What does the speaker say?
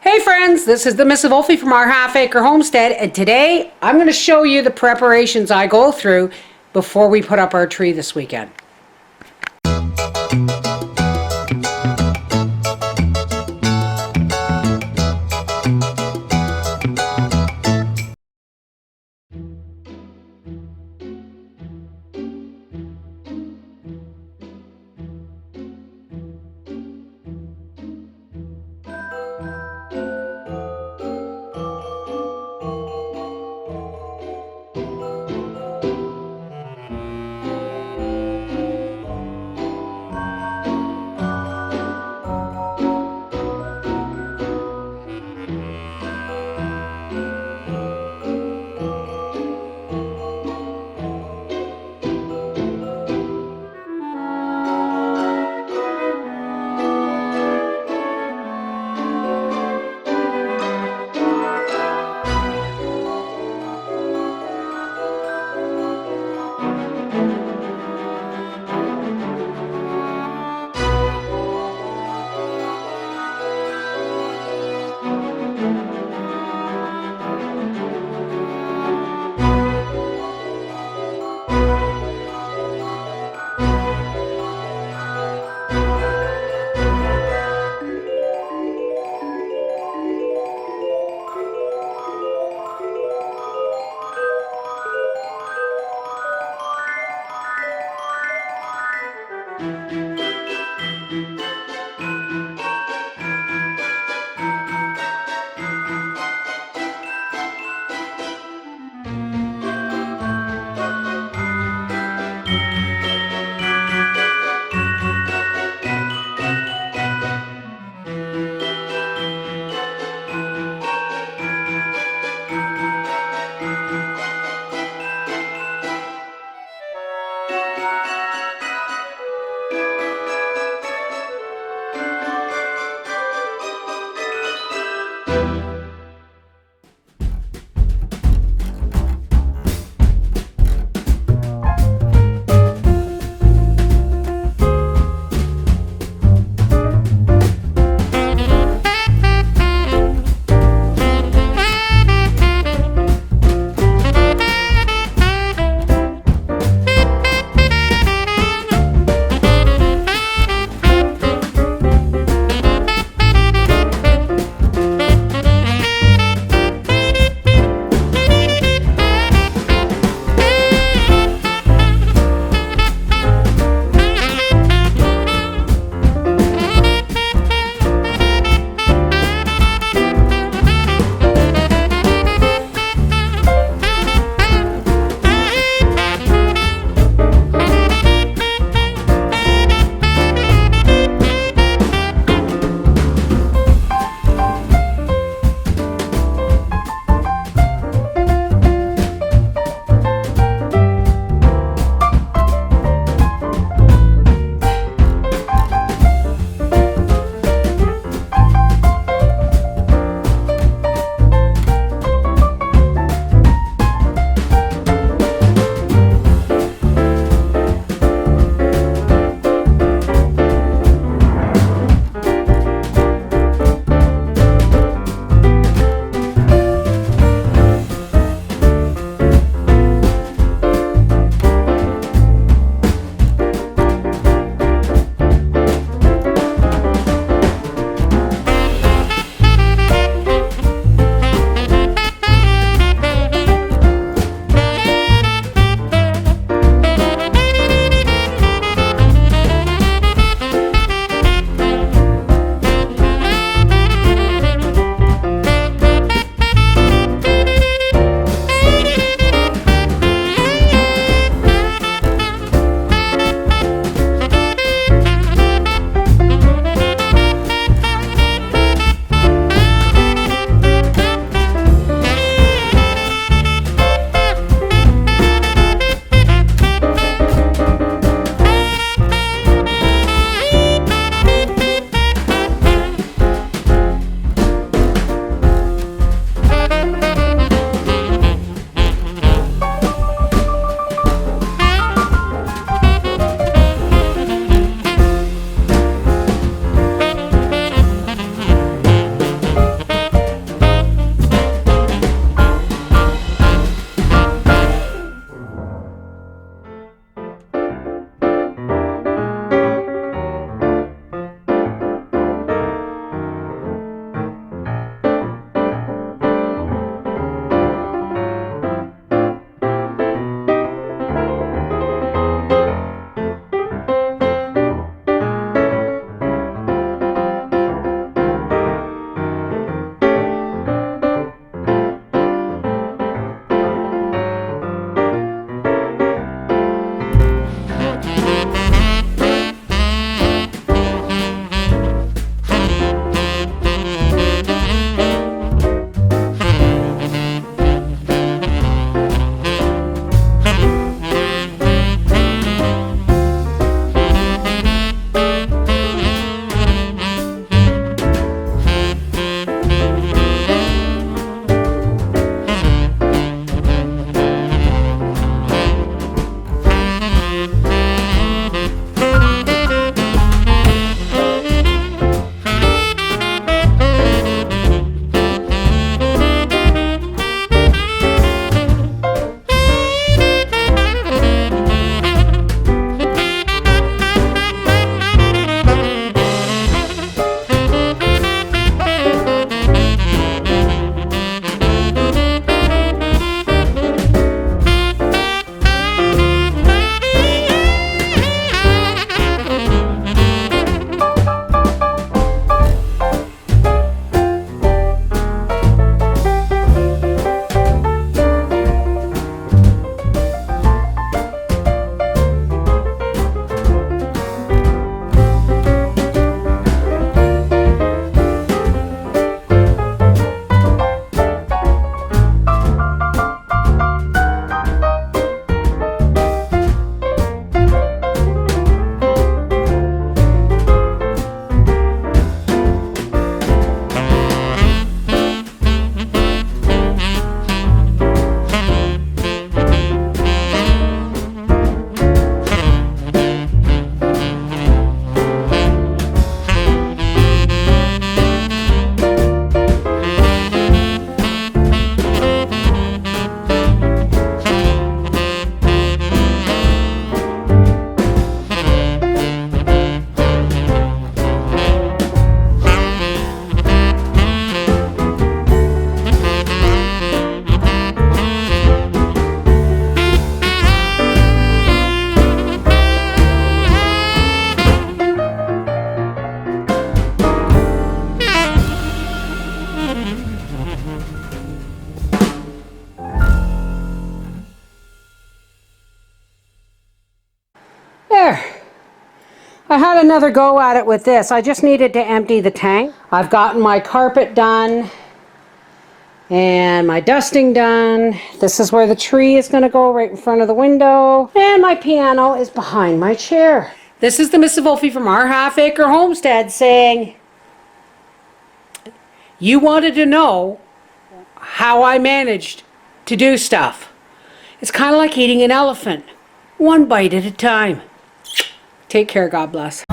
Hey friends, this is the Mrs. Wolfie from our Half Acre Homestead, and today I'm going to show you the preparations I go through before we put up our tree this weekend. I had another go at it with this. I just needed to empty the tank. I've gotten my carpet done and my dusting done. This is where the tree is going to go, right in front of the window. And my piano is behind my chair. This is the Mrs. Wolfie from our half-acre homestead saying, you wanted to know how I managed to do stuff. It's kind of like eating an elephant, one bite at a time. Take care, God bless.